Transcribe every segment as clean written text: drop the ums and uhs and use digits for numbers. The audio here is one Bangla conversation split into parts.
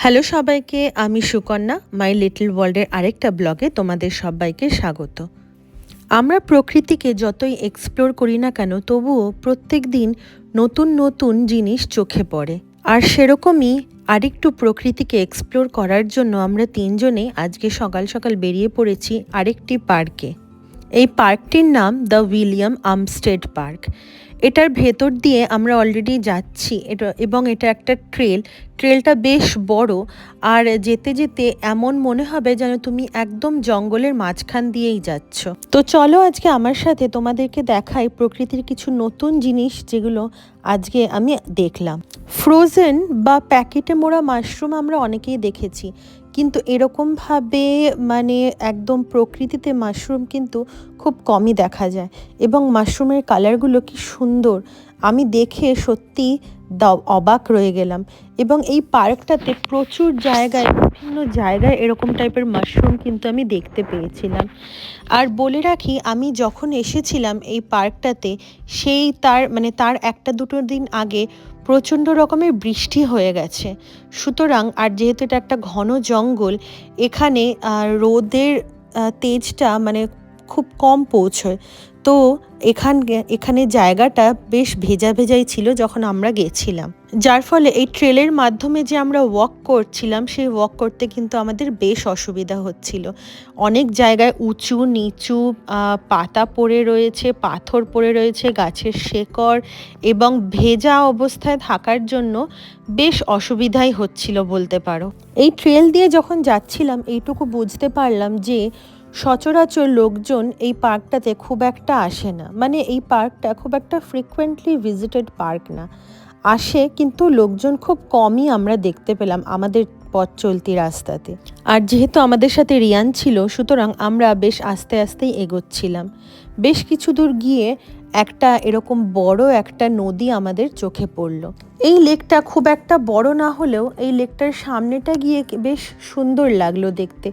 হ্যালো সবাইকে, আমি সুকন্যা মাই লিটল ওয়ার্ল্ডের আরেকটা ব্লগে তোমাদের সবাইকে স্বাগত। আমরা প্রকৃতিকে যতই এক্সপ্লোর করি না কেন, তবুও প্রত্যেক দিন নতুন নতুন জিনিস চোখে পড়ে। আর সেরকমই আরেকটু প্রকৃতিকে এক্সপ্লোর করার জন্য আমরা তিনজনে আজকে সকাল সকাল বেরিয়ে পড়েছি আরেকটি পার্কে। এই পার্কটির নাম দ্য উইলিয়াম আর্মস্টেড পার্ক। এটার ভেতর দিয়ে আমরা অলরেডি যাচ্ছি, এবং এটা একটা ট্রেলটা বেশ বড়। আর যেতে যেতে এমন মনে হবে যেন তুমি একদম জঙ্গলের মাঝখান দিয়েই যাচ্ছ। তো চলো আজকে আমার সাথে তোমাদেরকে দেখাই প্রকৃতির কিছু নতুন জিনিস যেগুলো আজকে আমি দেখলাম। ফ্রোজেন বা প্যাকেটে মোড়া মাশরুম আমরা অনেকেই দেখেছি, কিন্তু এরকমভাবে একদম প্রকৃতিতে মাশরুম কিন্তু খুব কমই দেখা যায়। এবং মাশরুমের কালারগুলো কি সুন্দর, আমি দেখে সত্যি অবাক রয়ে গেলাম। এবং এই পার্কটাতে প্রচুর বিভিন্ন জায়গায় এরকম টাইপের মাশরুম কিন্তু আমি দেখতে পেয়েছিলাম। আর বলে রাখি, আমি যখন এসেছিলাম এই পার্কটাতে, সেই তার একটা দুটো দিন আগে প্রচণ্ড রকমের বৃষ্টি হয়ে গেছে। সুতরাং আর যেহেতু এটা একটা ঘন জঙ্গল, এখানে রোদের তেজটা খুব কম পৌঁছয়। তো এখানে জায়গাটা বেশ ভেজাই ছিল যখন আমরা গেছিলাম, যার ফলে এই ট্রেলের মাধ্যমে যে আমরা ওয়াক করছিলাম, সেই ওয়াক করতে কিন্তু আমাদের বেশ অসুবিধা হচ্ছিল। অনেক জায়গায় উঁচু নিচু পাতা পড়ে রয়েছে, পাথর পড়ে রয়েছে, গাছের শেকড়, এবং ভেজা অবস্থায় থাকার জন্য বেশ অসুবিধাই হচ্ছিল বলতে পারো। এই ট্রেল দিয়ে যখন যাচ্ছিলাম এইটুকু বুঝতে পারলাম যে সচরাচর লোকজন এই পার্কটাতে খুব একটা আসে না। এই পার্কটা খুব একটা ফ্রিকুয়েন্টলি ভিজিটেড পার্ক না। আসে, কিন্তু লোকজন খুব কমই আমরা দেখতে পেলাম আমাদের পথ চলতি রাস্তাতে। আর যেহেতু আমাদের সাথে রিয়ান ছিল, সুতরাং আমরা বেশ আস্তে আস্তেই এগোচ্ছিলাম। বেশ কিছু দূর গিয়ে এরকম বড় একটা নদী আমাদের চোখে পড়লো। এই লেকটা খুব একটা বড় না হলেও এই লেকটার সামনেটা গিয়ে বেশ সুন্দর লাগলো দেখতে,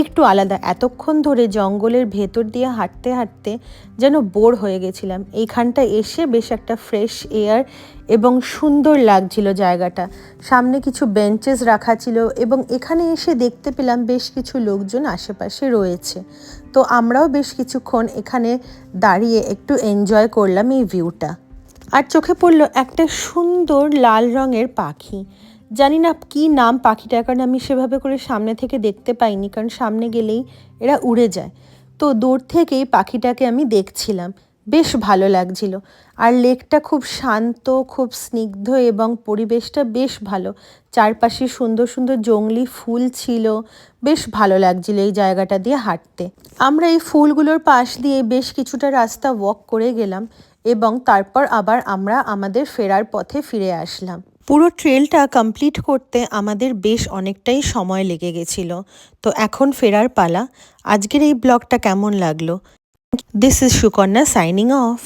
একটু আলাদা। এতক্ষণ ধরে জঙ্গলের ভেতর দিয়ে হাঁটতে হাঁটতে যেন বোর হয়ে গেছিলাম। এইখানটা এসে বেশ একটা ফ্রেশ এয়ার এবং সুন্দর লাগছিল জায়গাটা। সামনে কিছু বেঞ্চেস রাখা ছিল, এবং এখানে এসে দেখতে পেলাম বেশ কিছু লোকজন আশেপাশে রয়েছে। তো আমরাও বেশ কিছুক্ষণ এখানে দাঁড়িয়ে একটু এনজয় করলাম এই ভিউটা। আর চোখে পড়লো একটা সুন্দর লাল রঙের পাখি। জানি না কি নাম পাখিটার, কারণ আমি সেভাবে করে সামনে থেকে দেখতে পাইনি, কারণ সামনে গেলেই এরা উড়ে যায়। তো দূর থেকেই পাখিটাকে আমি দেখছিলাম, বেশ ভালো লাগছিল। আর লেকটা খুব শান্ত, খুব স্নিগ্ধ, এবং পরিবেশটা বেশ ভালো। চারপাশে সুন্দর সুন্দর জংলি ফুল ছিল, বেশ ভালো লাগছিল এই জায়গাটা দিয়ে হাঁটতে। আমরা এই ফুলগুলোর পাশ দিয়ে বেশ কিছুটা রাস্তা ওয়াক করে গেলাম, এবং তারপর আবার আমরা আমাদের ফেরার পথে ফিরে আসলাম। পুরো ট্রেলটা কমপ্লিট করতে আমাদের বেশ অনেকটাই সময় লেগে গেছিল। তো এখন ফেরার পালা। আজকের এই ব্লগটা কেমন লাগলো? This is Sukanya signing off.